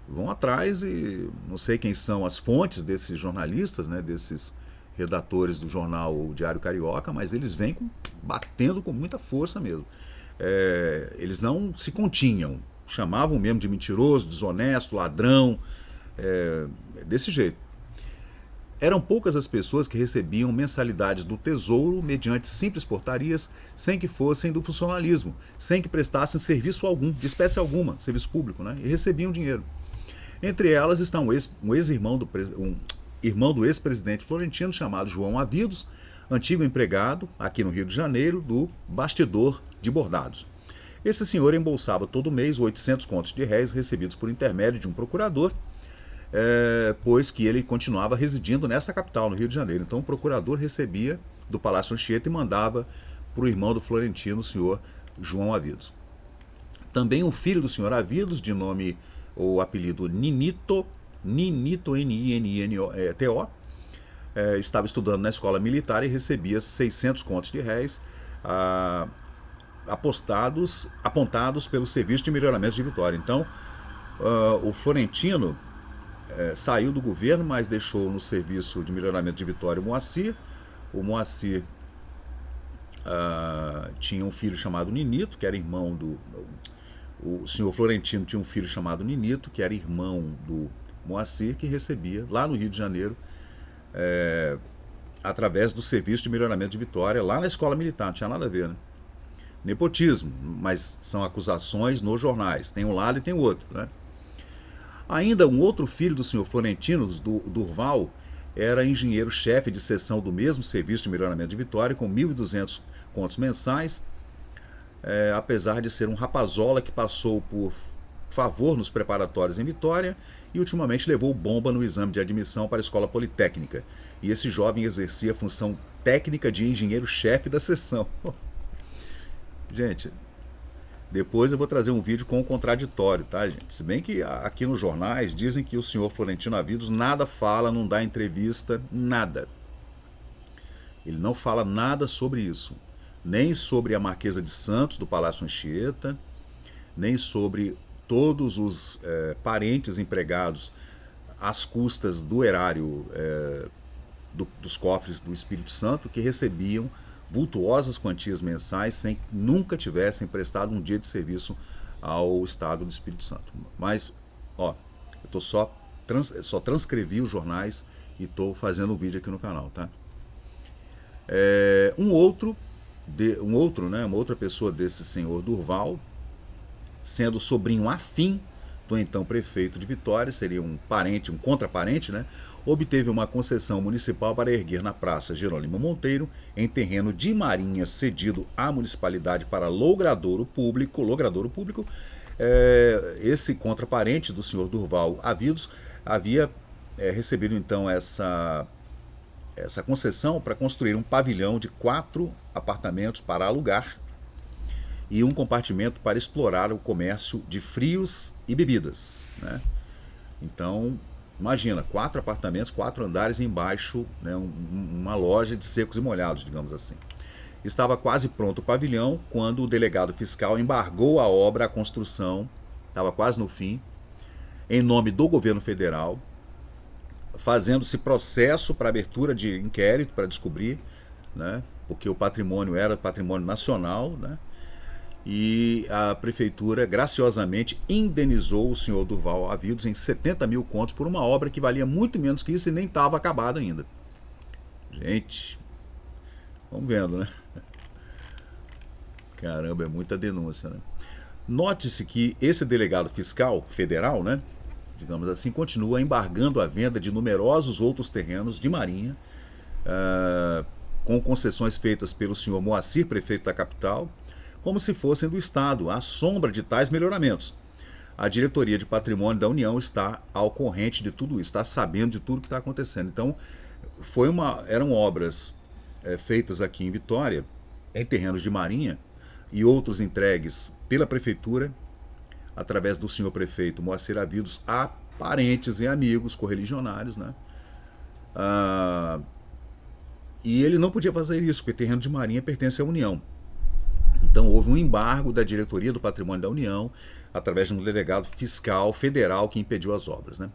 Speaker 1: vão atrás e não sei quem são as fontes desses jornalistas, né? Desses redatores do jornal o Diário Carioca, mas eles vêm batendo com muita força mesmo. Eles não se continham, chamavam mesmo de mentiroso, desonesto, ladrão, desse jeito. Eram poucas as pessoas que recebiam mensalidades do Tesouro mediante simples portarias, sem que fossem do funcionalismo, sem que prestassem serviço algum, de espécie alguma, serviço público, né? E recebiam dinheiro. Entre elas está um irmão do ex-presidente florentino chamado João Avidos, antigo empregado, aqui no Rio de Janeiro, do Bastidor de Bordados. Esse senhor embolsava todo mês 800 contos de réis recebidos por intermédio de um procurador, pois que ele continuava residindo nessa capital, no Rio de Janeiro. Então o procurador recebia do Palácio Anchieta e mandava para o irmão do florentino, o senhor João Avidos. Também um filho do senhor Avidos, de nome ou apelido Ninito, N-I-N-I-N-I-N-T-O, estava estudando na escola militar e recebia 600 contos de réis apontados pelo Serviço de Melhoramento de Vitória. Então, o florentino saiu do governo, mas deixou no Serviço de Melhoramento de Vitória o Moacir. O Moacir tinha um filho chamado Ninito, que era irmão do... O senhor Florentino tinha um filho chamado Ninito, que era irmão do Moacir, que recebia lá no Rio de Janeiro, através do Serviço de Melhoramento de Vitória, lá na escola militar, não tinha nada a ver, né? Nepotismo, mas são acusações nos jornais, tem um lado e tem o outro, né? Ainda um outro filho do senhor Florentino, Durval, era engenheiro-chefe de seção do mesmo Serviço de Melhoramento de Vitória, com 1.200 contos mensais, apesar de ser um rapazola que passou por favor nos preparatórios em Vitória e ultimamente levou bomba no exame de admissão para a Escola Politécnica. E esse jovem exercia a função técnica de engenheiro-chefe da seção. Gente, depois eu vou trazer um vídeo com o contraditório, tá, gente? Se bem que aqui nos jornais dizem que o senhor Florentino Avidos nada fala, não dá entrevista, nada. Ele não fala nada sobre isso. Nem sobre a Marquesa de Santos, do Palácio Anchieta, nem sobre todos os parentes empregados às custas do erário dos cofres do Espírito Santo, que recebiam vultuosas quantias mensais sem que nunca tivessem prestado um dia de serviço ao Estado do Espírito Santo. Mas, ó, eu só transcrevi os jornais e estou fazendo um vídeo aqui no canal, tá? Uma outra pessoa desse senhor Durval, sendo sobrinho afim do então prefeito de Vitória, seria um parente, um contraparente, né? Obteve uma concessão municipal para erguer na Praça Jerônimo Monteiro, em terreno de marinha cedido à municipalidade para logradouro público. Esse contraparente do senhor Durval Avidos havia recebido então essa concessão para construir um pavilhão de 4 apartamentos para alugar e um compartimento para explorar o comércio de frios e bebidas, né? Então, imagina, 4 apartamentos, 4 andares embaixo, né, uma loja de secos e molhados, digamos assim. Estava quase pronto o pavilhão quando o delegado fiscal embargou a obra, a construção, estava quase no fim, em nome do governo federal, fazendo-se processo para abertura de inquérito para descobrir, né, porque o patrimônio era patrimônio nacional, né? E a prefeitura graciosamente indenizou o senhor Durval Avidos em 70 mil contos por uma obra que valia muito menos que isso e nem estava acabada ainda. Gente, vamos vendo, né? Caramba, é muita denúncia, né? Note-se que esse delegado fiscal federal, né, digamos assim, continua embargando a venda de numerosos outros terrenos de marinha, com concessões feitas pelo senhor Moacir, prefeito da capital, como se fossem do Estado, à sombra de tais melhoramentos. a diretoria de patrimônio da União está ao corrente de tudo isso, está sabendo de tudo que está acontecendo. Então, eram obras feitas aqui em Vitória, em terrenos de marinha, e outros entregues pela prefeitura, através do senhor prefeito Moacir Avidos, a parentes e amigos correligionários, né? E ele não podia fazer isso, porque terreno de marinha pertence à União. Então houve um embargo da diretoria do patrimônio da União, através de um delegado fiscal federal que impediu as obras, né?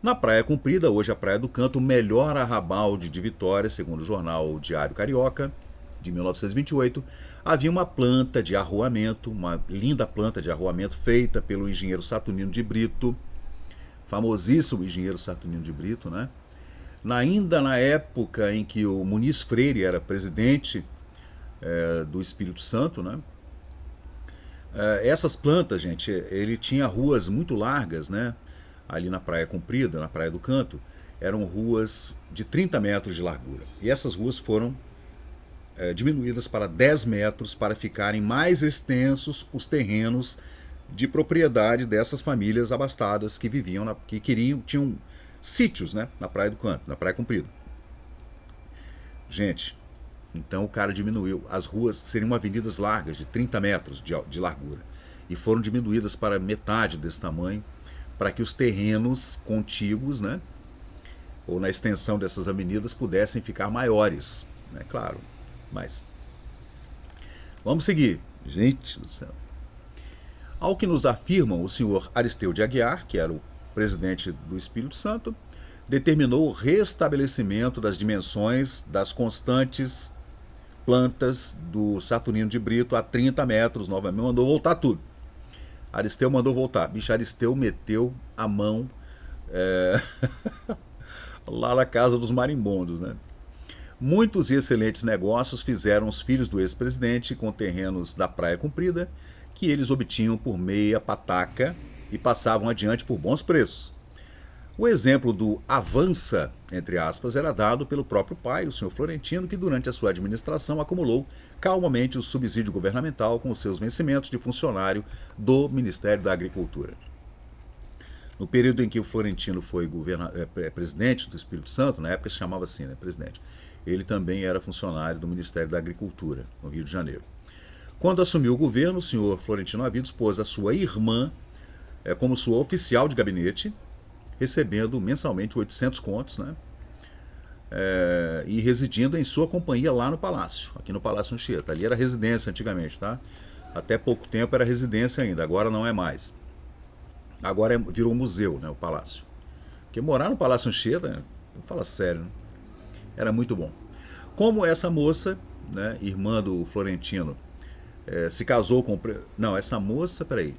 Speaker 1: Na Praia Comprida, hoje a Praia do Canto, o melhor arrabalde de Vitória, segundo o jornal Diário Carioca, de 1928, havia uma planta de arruamento, uma linda planta de arruamento feita pelo engenheiro Saturnino de Brito, famosíssimo engenheiro Saturnino de Brito, né? Ainda na época em que o Muniz Freire era presidente do Espírito Santo, né? Essas plantas, gente, ele tinha ruas muito largas, né? Ali na Praia Comprida, na Praia do Canto, eram ruas de 30 metros de largura. E essas ruas foram diminuídas para 10 metros para ficarem mais extensos os terrenos de propriedade dessas famílias abastadas que viviam, tinham sítios, né, na Praia do Canto, na Praia Comprida. Gente, então o cara diminuiu. As ruas seriam avenidas largas, de 30 metros de largura, e foram diminuídas para metade desse tamanho, para que os terrenos contíguos, né, ou na extensão dessas avenidas, pudessem ficar maiores, né, claro. Mas vamos seguir. Gente do céu. Ao que nos afirmam, o senhor Aristeu de Aguiar, que era o presidente do Espírito Santo, determinou o restabelecimento das dimensões das constantes plantas do Saturnino de Brito a 30 metros novamente, mandou voltar tudo. Aristeu mandou voltar. Bicho, Aristeu meteu a mão lá na casa dos marimbondos, né? Muitos e excelentes negócios fizeram os filhos do ex-presidente com terrenos da Praia Comprida, que eles obtinham por meia pataca e passavam adiante por bons preços. O exemplo do avança, entre aspas, era dado pelo próprio pai, o senhor Florentino, que durante a sua administração acumulou calmamente o subsídio governamental com os seus vencimentos de funcionário do Ministério da Agricultura. No período em que o Florentino foi presidente do Espírito Santo, na época se chamava assim, né, presidente, ele também era funcionário do Ministério da Agricultura, no Rio de Janeiro. Quando assumiu o governo, o senhor Florentino Avidos pôs a sua irmã como sua oficial de gabinete, recebendo mensalmente 800 contos, né? E residindo em sua companhia lá no Palácio, aqui no Palácio Anchieta. Ali era residência antigamente, tá? Até pouco tempo era residência ainda, agora não é mais. Agora virou museu, né, o Palácio. Porque morar no Palácio Anchieta, né, fala sério, né? Era muito bom. Como essa moça, né, irmã do Florentino, se casou com... Não, essa moça, peraí,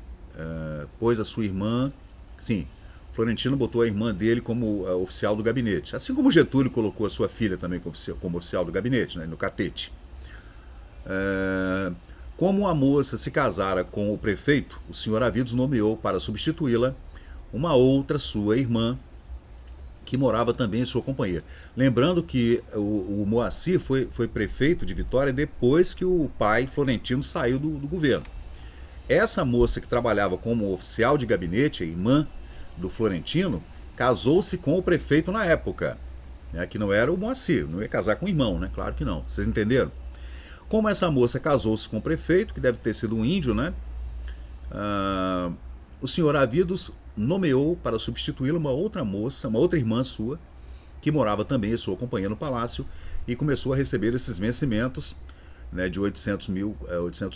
Speaker 1: pôs a sua irmã... Sim, Florentino botou a irmã dele como oficial do gabinete. Assim como Getúlio colocou a sua filha também como oficial do gabinete, né, no catete. Como a moça se casara com o prefeito, o senhor Avidos nomeou para substituí-la uma outra sua irmã, que morava também em sua companhia. Lembrando que o Moacir foi prefeito de Vitória depois que o pai Florentino saiu do governo. Essa moça que trabalhava como oficial de gabinete, a irmã do Florentino, casou-se com o prefeito na época, né, que não era o Moacir, não ia casar com o irmão, né? Claro que não. Vocês entenderam? Como essa moça casou-se com o prefeito, que deve ter sido um índio, né? O senhor Avidos nomeou para substituí-la uma outra moça, uma outra irmã sua, que morava também em sua companhia no palácio, e começou a receber esses vencimentos, né, de 800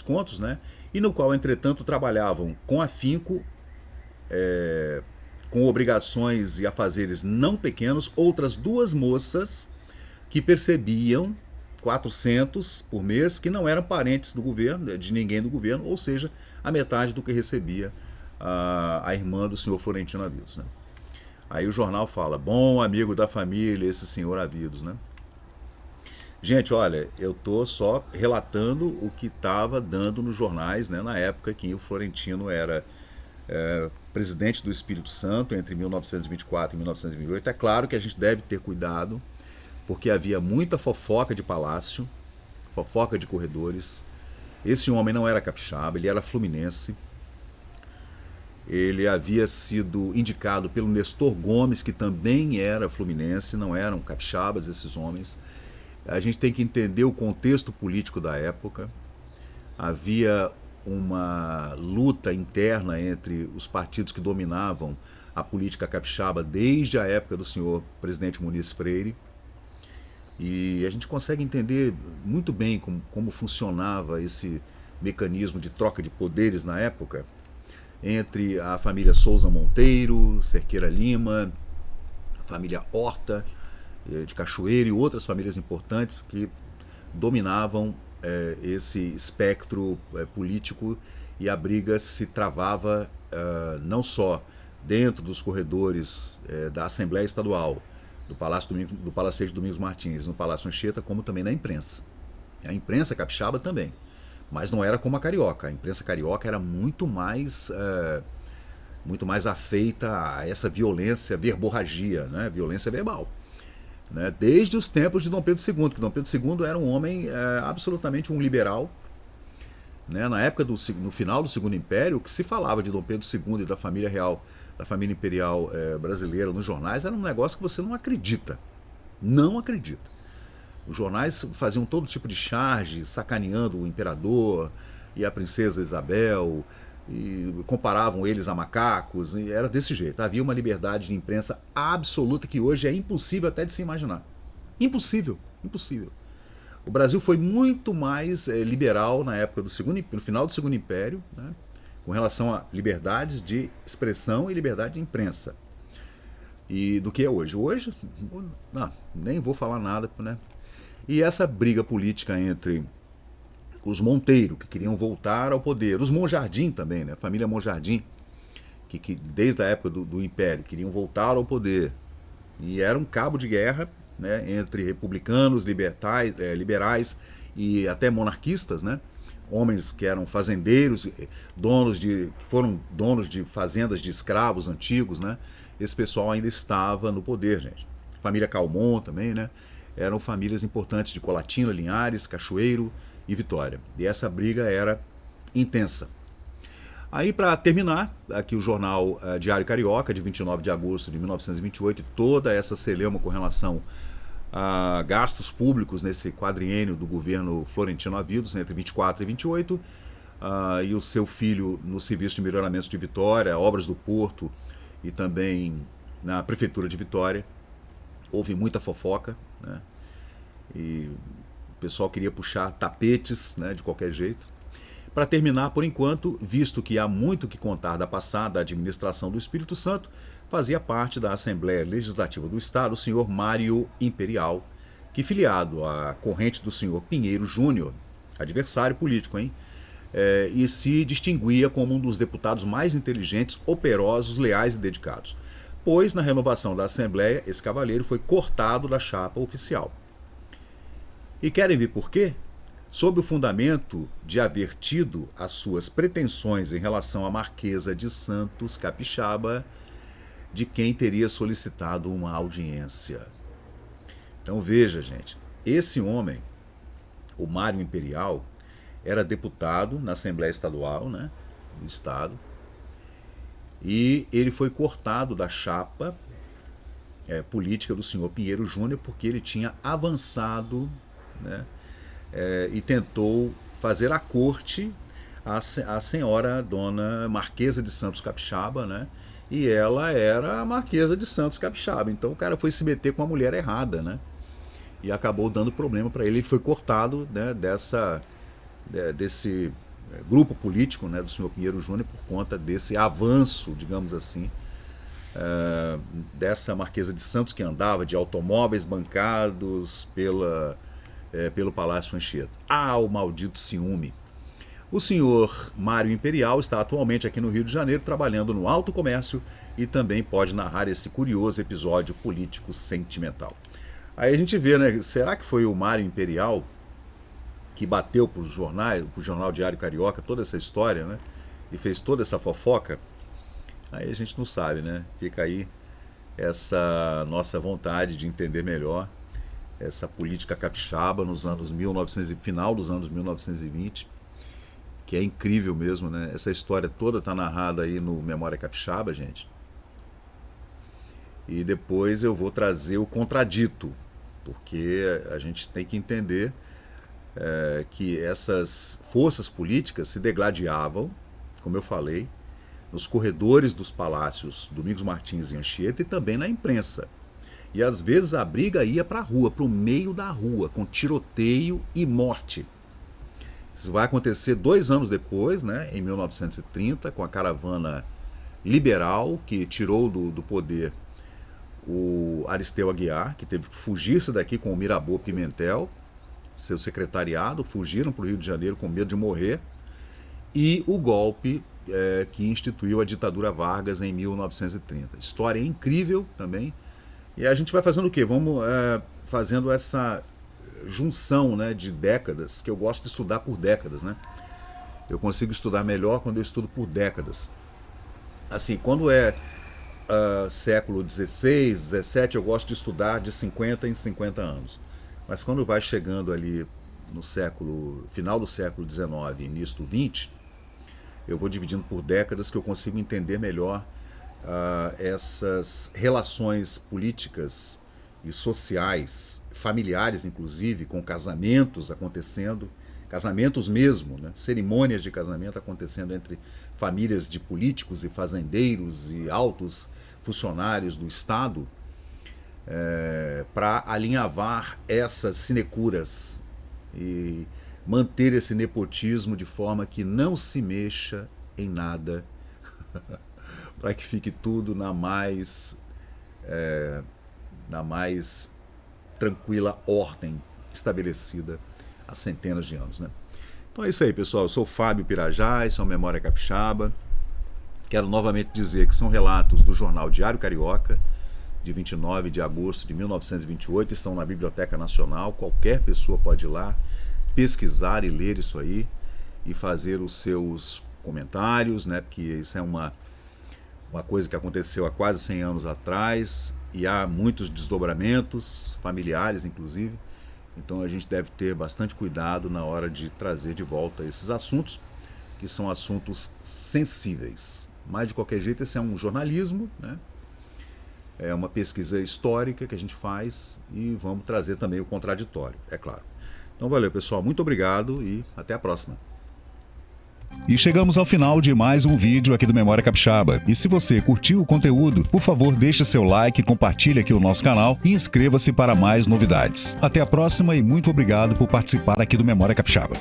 Speaker 1: contos, né, e no qual, entretanto, trabalhavam com afinco, com obrigações e afazeres não pequenos, outras duas moças que percebiam 400 por mês, que não eram parentes do governo, de ninguém do governo, ou seja, a metade do que recebia a irmã do senhor Florentino Avidos, né? Aí o jornal fala, bom amigo da família, esse senhor Avidos, né? Gente, olha, eu tô só relatando o que estava dando nos jornais, né, na época que o Florentino era presidente do Espírito Santo, entre 1924 e 1928. É claro que a gente deve ter cuidado, porque havia muita fofoca de palácio, fofoca de corredores. Esse homem não era capixaba, ele era fluminense. Ele havia sido indicado pelo Nestor Gomes, que também era fluminense, não eram capixabas esses homens. A gente tem que entender o contexto político da época. Havia uma luta interna entre os partidos que dominavam a política capixaba desde a época do senhor presidente Muniz Freire. E a gente consegue entender muito bem como funcionava esse mecanismo de troca de poderes na época entre a família Souza Monteiro, Cerqueira Lima, a família Horta de Cachoeiro e outras famílias importantes que dominavam esse espectro político, e a briga se travava não só dentro dos corredores da Assembleia Estadual, do Palacete Domingos Martins, no Palácio Anchieta, como também na imprensa. A imprensa capixaba também, mas não era como a carioca. A imprensa carioca era muito mais afeita a essa violência, verborragia, né? Violência verbal. Né? Desde os tempos de Dom Pedro II, que Dom Pedro II era um homem absolutamente um liberal. Né? Na época no final do Segundo Império, o que se falava de Dom Pedro II e da família real, da família imperial brasileira nos jornais, era um negócio que você não acredita. Não acredita. Os jornais faziam todo tipo de charge, sacaneando o imperador e a princesa Isabel, e comparavam eles a macacos, e era desse jeito. Havia uma liberdade de imprensa absoluta que hoje é impossível até de se imaginar. Impossível, impossível. O Brasil foi muito mais liberal na época no final do Segundo Império, né, com relação a liberdades de expressão e liberdade de imprensa, e do que é hoje. Hoje, nem vou falar nada, né? E essa briga política entre os Monteiro, que queriam voltar ao poder, os Monjardim também, né? A família Monjardim, que desde a época do Império queriam voltar ao poder, e era um cabo de guerra, né, entre republicanos, liberais e até monarquistas, né? Homens que eram fazendeiros, que foram donos de fazendas de escravos antigos, né? Esse pessoal ainda estava no poder, gente. Família Calmon também, né? Eram famílias importantes de Colatina, Linhares, Cachoeiro e Vitória. E essa briga era intensa. Aí, para terminar, aqui o jornal Diário Carioca, de 29 de agosto de 1928, toda essa celeuma com relação a gastos públicos nesse quadriênio do governo Florentino Avidos, entre 24 e 28, e o seu filho no Serviço de Melhoramento de Vitória, obras do Porto e também na Prefeitura de Vitória. Houve muita fofoca, né? E o pessoal queria puxar tapetes, né, de qualquer jeito. Para terminar, por enquanto, visto que há muito que contar da passada administração do Espírito Santo, fazia parte da Assembleia Legislativa do Estado o senhor Mário Imperial, que, filiado à corrente do senhor Pinheiro Júnior, adversário político, e se distinguia como um dos deputados mais inteligentes, operosos, leais e dedicados. Pois, na renovação da Assembleia, esse cavalheiro foi cortado da chapa oficial. E querem ver por quê? Sob o fundamento de haver tido as suas pretensões em relação à Marquesa de Santos Capixaba, de quem teria solicitado uma audiência. Então veja, gente, esse homem, o Mário Imperial, era deputado na Assembleia Estadual, né, do Estado, e ele foi cortado da chapa política do senhor Pinheiro Júnior porque ele tinha avançado, né, e tentou fazer a corte à senhora dona Marquesa de Santos Capixaba, né, e ela era a Marquesa de Santos Capixaba. Então o cara foi se meter com a mulher errada, né, e acabou dando problema para ele. Ele foi cortado, né, desse grupo político, né, do senhor Pinheiro Júnior por conta desse avanço, digamos assim, dessa Marquesa de Santos, que andava de automóveis bancados pelo Palácio Anchieta. O maldito ciúme. O senhor Mário Imperial está atualmente aqui no Rio de Janeiro trabalhando no alto comércio e também pode narrar esse curioso episódio político sentimental. Aí a gente vê, né? Será que foi o Mário Imperial que bateu pro jornal Diário Carioca, toda essa história, né? E fez toda essa fofoca? Aí a gente não sabe, né? Fica aí essa nossa vontade de entender melhor essa política capixaba nos anos 1900, final dos anos 1920, que é incrível mesmo, né? Essa história toda está narrada aí no Memória Capixaba, gente. E depois eu vou trazer o contradito, porque a gente tem que entender que essas forças políticas se degladiavam, como eu falei, nos corredores dos palácios Domingos Martins e Anchieta e também na imprensa. E às vezes a briga ia para a rua, para o meio da rua, com tiroteio e morte. Isso vai acontecer 2 anos depois, né, em 1930, com a caravana liberal que tirou do poder o Aristeu Aguiar, que teve que fugir-se daqui com o Mirabeau Pimentel, seu secretariado, fugiram para o Rio de Janeiro com medo de morrer, e o golpe que instituiu a ditadura Vargas em 1930. História incrível também. E a gente vai fazendo o quê? Vamos fazendo essa junção, né, de décadas, que eu gosto de estudar por décadas, né? Eu consigo estudar melhor quando eu estudo por décadas. Assim, quando é século XVI, XVII, eu gosto de estudar de 50 em 50 anos. Mas quando vai chegando ali no final do século XIX, início do XX, eu vou dividindo por décadas que eu consigo entender melhor essas relações políticas e sociais, familiares inclusive, com casamentos acontecendo, casamentos mesmo, né? Cerimônias de casamento acontecendo entre famílias de políticos e fazendeiros e altos funcionários do Estado, para alinhavar essas sinecuras e manter esse nepotismo de forma que não se mexa em nada, para que fique tudo na mais tranquila ordem estabelecida há centenas de anos, né? Então é isso aí, pessoal. Eu sou o Fábio Pirajá, esse é o Memória Capixaba. Quero novamente dizer que são relatos do jornal Diário Carioca, de 29 de agosto de 1928, estão na Biblioteca Nacional. Qualquer pessoa pode ir lá pesquisar e ler isso aí e fazer os seus comentários, né? Porque isso é uma coisa que aconteceu há quase 100 anos atrás e há muitos desdobramentos, familiares inclusive. Então a gente deve ter bastante cuidado na hora de trazer de volta esses assuntos, que são assuntos sensíveis. Mas de qualquer jeito esse é um jornalismo, né? É uma pesquisa histórica que a gente faz e vamos trazer também o contraditório, é claro. Então valeu, pessoal, muito obrigado e até a próxima.
Speaker 2: E chegamos ao final de mais um vídeo aqui do Memória Capixaba. E se você curtiu o conteúdo, por favor, deixe seu like, compartilhe aqui o nosso canal e inscreva-se para mais novidades. Até a próxima e muito obrigado por participar aqui do Memória Capixaba.